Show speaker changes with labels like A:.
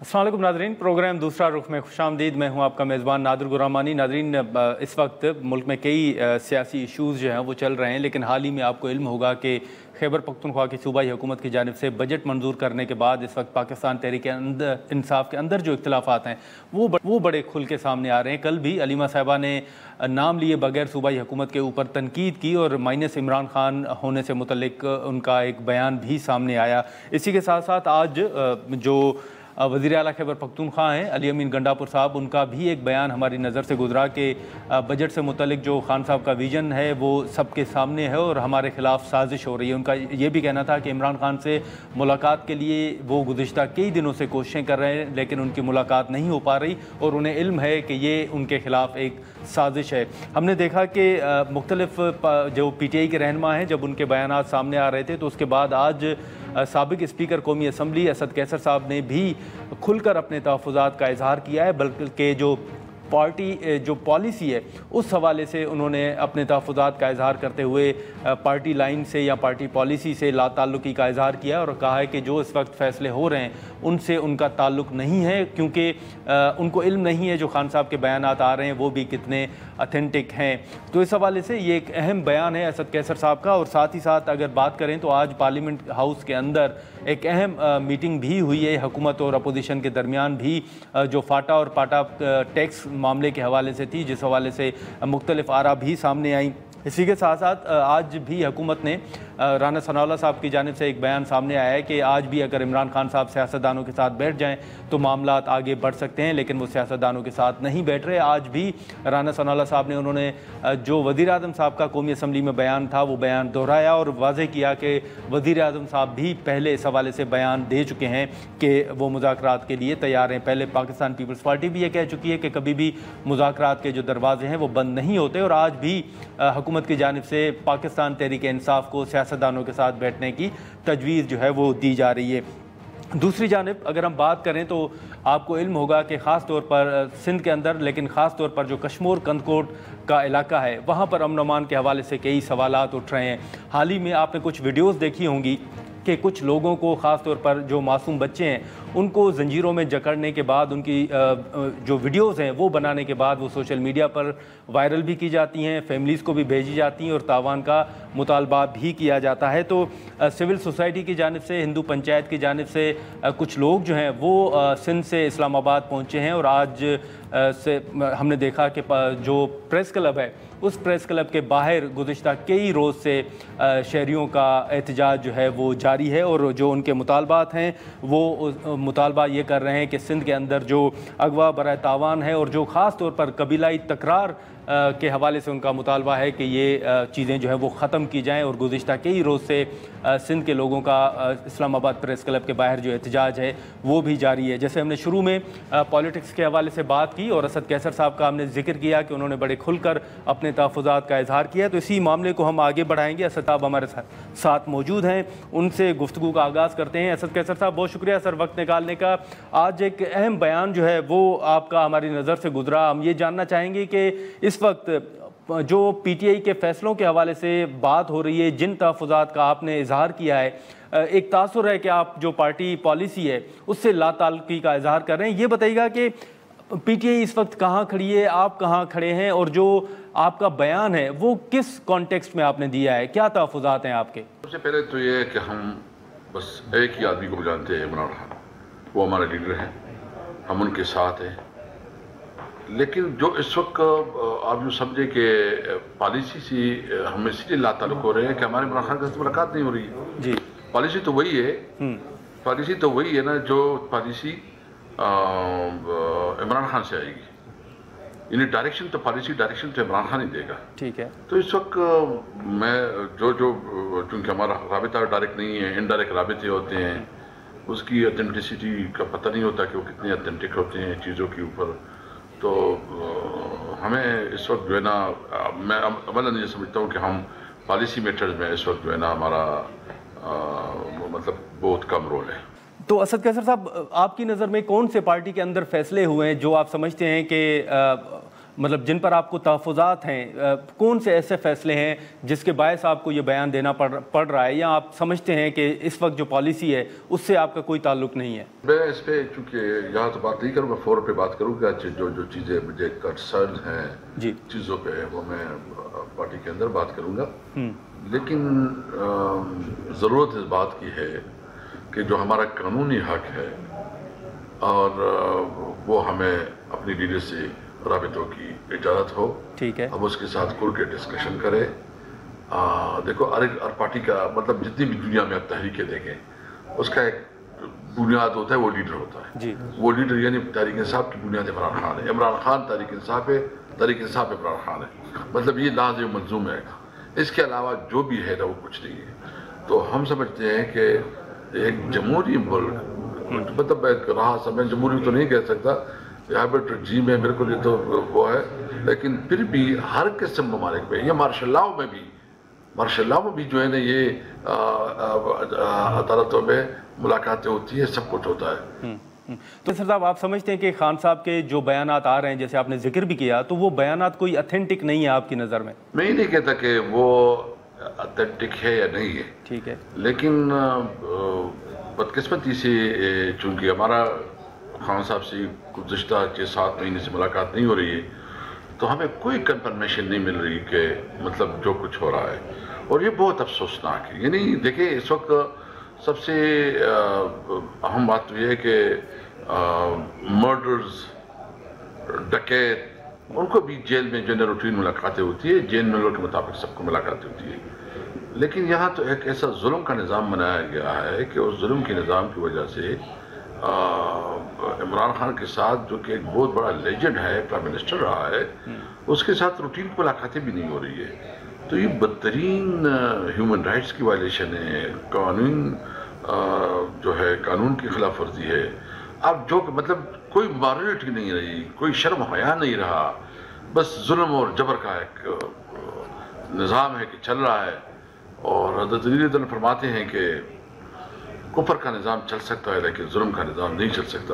A: अस्सलाम वालेकुम Nadreen, programme दूसरा रुख में खुशामदीद। मैं हूं आपका मेज़बान नादिर गुरामानी। नादरीन, इस वक्त मुल्क में कई सियासी इशूज़ जो हैं वो चल रहे हैं, लेकिन हाल ही में आपको इल्म होगा कि खैबर पख्तूनख्वा की सूबाई हुकूमत की जानिब से बजट मंजूर करने के बाद इस वक्त पाकिस्तान तहरीक इंसाफ के अंदर जो इख्तिलाफ़ात हैं वो बड़े खुल के सामने आ रहे हैं। कल भी अलीमा साहिबा ने नाम लिए बगैर सूबाई हुकूमत के ऊपर तनकीद की और माइनस इमरान खान होने से मुतल्लिक उनका एक बयान भी सामने आया। इसी के साथ साथ आज जो वज़ीर आला खैबर पख्तूनख्वा हैं अली अमीन गंडापुर साहब, उनका भी एक बयान हमारी नज़र से गुजरा कि बजट से मुतल्लिक जो खान साहब का विज़न है वो सबके सामने है और हमारे ख़िलाफ़ साजिश हो रही है। उनका ये भी कहना था कि इमरान खान से मुलाकात के लिए वो गुज़िश्ता कई दिनों से कोशिशें कर रहे हैं, लेकिन उनकी मुलाकात नहीं हो पा रही और उन्हें इल्म है कि ये उनके ख़िलाफ़ एक साजिश है। हमने देखा कि मुख्तलिफ जो PTI के रहनुमा हैं, जब उनके बयानात सामने आ रहे थे तो उसके बाद आज साबिक स्पीकर कौमी असम्बली असद कैसर साहब ने भी खुलकर अपने तहफ़्फ़ुज़ात का इजहार किया है, बल्कि जो पार्टी जो पॉलिसी है उस हवाले से उन्होंने अपने तहफ़्फ़ुज़ात का इजहार करते हुए पार्टी लाइन से या पार्टी पॉलिसी से लाताल्लुकी का इजहार किया और कहा है कि जो इस वक्त फ़ैसले हो रहे हैं उनसे उनका ताल्लुक़ नहीं है, क्योंकि उनको इल्म नहीं है जो खान साहब के बयानात आ रहे हैं वो भी कितने ऑथेंटिक हैं। तो इस हवाले से ये एक अहम बयान है असद कैसर साहब का। और साथ ही साथ अगर बात करें तो आज पार्लियामेंट हाउस के अंदर एक अहम मीटिंग भी हुई है हुकूमत और अपोजिशन के दरमियान भी, जो फाटा और पाटा टैक्स मामले के हवाले से थी, जिस हवाले से मुख्तलिफ आरा भी सामने आई। इसी के साथ साथ आज भी हुकूमत ने राना सनाउल्लाह साहब की जानिब से एक बयान सामने आया है कि आज भी अगर इमरान खान साहब सियासतदानों के साथ बैठ जाएं तो मामलात आगे बढ़ सकते हैं, लेकिन वो सियासतदानों के साथ नहीं बैठ रहे। आज भी राना सनाउल्लाह साहब ने उन्होंने जो वज़ीर आज़म साहब का कौमी असम्बली में बयान था वो बयान दोहराया और वाज़ेह किया कि वज़ीर आज़म साहब भी पहले इस हवाले से बयान दे चुके हैं कि वो मुज़ाकरात के लिए तैयार हैं। पहले पाकिस्तान पीपल्स पार्टी भी ये कह चुकी है कि कभी भी मुज़ाकरात के जो दरवाजे हैं वो बंद नहीं होते और आज भी हुकूमत की जानिब से पाकिस्तान तहरीक इंसाफ को सियासतदानों के साथ बैठने की तजवीज़ जो है वो दी जा रही है। दूसरी जानिब अगर हम बात करें तो आपको इल्म होगा कि ख़ास तौर पर सिंध के अंदर, लेकिन ख़ास तौर पर जो कश्मोर कंदकोट का इलाका है वहाँ पर अमन अमान के हवाले से कई सवालात उठ रहे हैं। हाल ही में आपने कुछ वीडियोज़ देखी होंगी कि कुछ लोगों को, ख़ास तौर पर जो मासूम बच्चे हैं उनको ज़ंजीरों में जकड़ने के बाद उनकी जो वीडियोज़ हैं वो बनाने के बाद वो सोशल मीडिया पर वायरल भी की जाती हैं, फैमिलीज़ को भी भेजी जाती हैं और तावान का मुतालबा भी किया जाता है। तो सिविल सोसाइटी की जानिब से, हिंदू पंचायत की जानिब से कुछ लोग जो हैं वो सिंध से इस्लामाबाद पहुँचे हैं और आज से हमने देखा कि जो प्रेस क्लब है उस प्रेस क्लब के बाहर गुज़िश्ता कई रोज़ से शहरियों का एहतजाज जो है वो जारी है और जो उनके मुतालबात हैं वो मुतालबा ये कर रहे हैं कि सिंध के अंदर जो अगवा बराए तावान है और जो ख़ास तौर पर कबीलाई तकरार के हवाले से उनका मुतालबा है कि ये चीज़ें जो है वो ख़त्म की जाएँ और गुज़िश्ता कई रोज़ से सिंध के लोगों का इस्लामाबाद प्रेस क्लब के बाहर जो एहतजाज है वो भी जारी है। जैसे हमने शुरू में पॉलिटिक्स के हवाले से बात की और असद कैसर साहब का हमने जिक्र किया कि उन्होंने बड़े खुलकर अपने तहफ़्फ़ुज़ात का इजहार किया, तो इसी मामले को हम आगे बढ़ाएंगे। असद साहब हमारे साथ मौजूद हैं, उनसे गुफ्तगू का आगाज़ करते हैं। असद कैसर साहब, बहुत शुक्रिया सर वक्त निकालने का। आज एक अहम बयान जो है वो आपका हमारी नज़र से गुजरा, हम ये जानना चाहेंगे कि इस वक्त जो PTI के फ़ैसलों के हवाले से बात हो रही है, जिन तहफ़्फ़ुज़ात का आपने इजहार किया है, एक तासुर है कि आप जो पार्टी पॉलिसी है उससे लाताल्लुकी का इजहार कर रहे हैं। ये बताइएगा कि PTI इस वक्त कहाँ खड़ी है, आप कहाँ खड़े हैं और जो आपका बयान है वो किस कॉन्टेक्स्ट में आपने दिया है, क्या तहफ़्फ़ुज़ात हैं आपके?
B: सबसे पहले तो ये है कि हम बस एक ही आदमी को जानते हैं, इमरान खान, वो हमारे लीडर हैं, हम उनके साथ हैं। लेकिन जो इस वक्त आप यूँ समझे कि पॉलिसी से हम इसलिए लाताल्लुक हो रहे हैं कि हमारे इमरान खान से मुलाकात नहीं हो रही है
A: जी।
B: पॉलिसी तो वही है, पॉलिसी तो वही है ना जो पॉलिसी इमरान खान से आएगी, यानी डायरेक्शन तो पॉलिसी डायरेक्शन तो इमरान खान ही देगा।
A: ठीक है।
B: तो इस वक्त मैं चूँकि हमारा राबिता डायरेक्ट नहीं है, इनडायरेक्ट राबिते होते हैं, उसकी ऑथेंटिसिटी का पता नहीं होता कि वो कितने ऑथेंटिक होते हैं चीज़ों के ऊपर। तो हमें इस वक्त जो है ना, मैं अमलन ये समझता हूँ कि हम पॉलिसी मैटर्स में इस वक्त जो है ना हमारा मतलब बहुत कम रोल है।
A: तो असद कैसर साहब, आपकी नज़र में कौन से पार्टी के अंदर फैसले हुए हैं जो आप समझते हैं कि مطلب جن پر آپ کو تحفظات ہیں، کون سے ایسے فیصلے ہیں جس کے باعث آپ کو یہ بیان دینا پڑ رہا ہے، یا آپ سمجھتے ہیں کہ اس وقت جو پالیسی ہے اس سے آپ کا کوئی تعلق نہیں ہے؟
B: میں اس پہ چونکہ یہاں تو بات نہیں کروں گا، فور پہ بات کروں گا، جو چیزیں مجھے کنسرن ہیں
A: جی
B: چیزوں پہ وہ میں پارٹی کے اندر بات کروں گا، لیکن ضرورت اس بات کی ہے کہ جو ہمارا قانونی حق ہے اور وہ ہمیں اپنی لیڈر سے رابطوں کی اجازت ہو،
A: ٹھیک ہے،
B: اب اس کے ساتھ کھل کے ڈسکشن کرے۔ دیکھو ہر پارٹی کا مطلب جتنی بھی دنیا میں آپ تحریکیں دیکھیں اس کا ایک بنیاد ہوتا ہے، وہ لیڈر ہوتا ہے
A: جی
B: وہ لیڈر یعنی تحریک انصاف کی بنیاد عمران خان ہے، عمران خان تحریک انصاف ہے، تحریک انصاف عمران خان ہے، مطلب یہ لازم ملزوم ہے، اس کے علاوہ جو بھی ہے نا وہ کچھ نہیں ہے۔ تو ہم سمجھتے ہیں کہ ایک جمہوری ملک، مطلب ایک رہا میں جمہوری تو نہیں کہہ سکتا، ہائبرڈ رجیم ہے بالکل، یہ تو وہ ہے، لیکن پھر بھی ہر قسم ممالک میں، یہ مارشل لاء میں بھی جو ہے نا یہ عدالتوں میں ملاقاتیں ہوتی ہیں، سب کچھ ہوتا ہے۔
A: تو سر صاحب آپ سمجھتے ہیں کہ خان صاحب کے جو بیانات آ رہے ہیں جیسے آپ نے ذکر بھی کیا، تو وہ بیانات کوئی اتھینٹک نہیں ہے آپ کی نظر میں؟
B: میں یہ نہیں کہتا کہ وہ اتھینٹک ہے یا نہیں ہے،
A: ٹھیک ہے،
B: لیکن بدقسمتی سے چونکہ ہمارا خان صاحب سے گزشتہ 6-7 مہینے سے ملاقات نہیں ہو رہی ہے، تو ہمیں کوئی کنفرمیشن نہیں مل رہی کہ مطلب جو کچھ ہو رہا ہے، اور یہ بہت افسوسناک ہے۔ یعنی دیکھیں اس وقت سب سے اہم بات تو یہ ہے کہ مرڈرز، ڈکیت، ان کو بھی جیل میں جو ہے روٹین ملاقاتیں ہوتی ہے، جیل میں کے مطابق سب کو ملاقاتیں ہوتی ہے، لیکن یہاں تو ایک ایسا ظلم کا نظام بنایا گیا ہے کہ اس ظلم کے نظام کی وجہ سے عمران خان کے ساتھ جو کہ ایک بہت بڑا لیجنڈ ہے، پرائم منسٹر رہا ہے، اس کے ساتھ روٹین ملاقاتیں بھی نہیں ہو رہی ہے۔ تو یہ بدترین ہیومن رائٹس کی وائلیشن ہے، جو ہے قانون کی خلاف ورزی ہے۔ اب جو مطلب کوئی مورالٹی نہیں رہی، کوئی شرم حیا نہیں رہا، بس ظلم اور جبر کا ایک نظام ہے کہ چل رہا ہے، اور حضرت علی رضی اللہ عنہ فرماتے ہیں کہ کفر کا نظام چل سکتا ہے لیکن ظلم کا نظام نہیں چل سکتا۔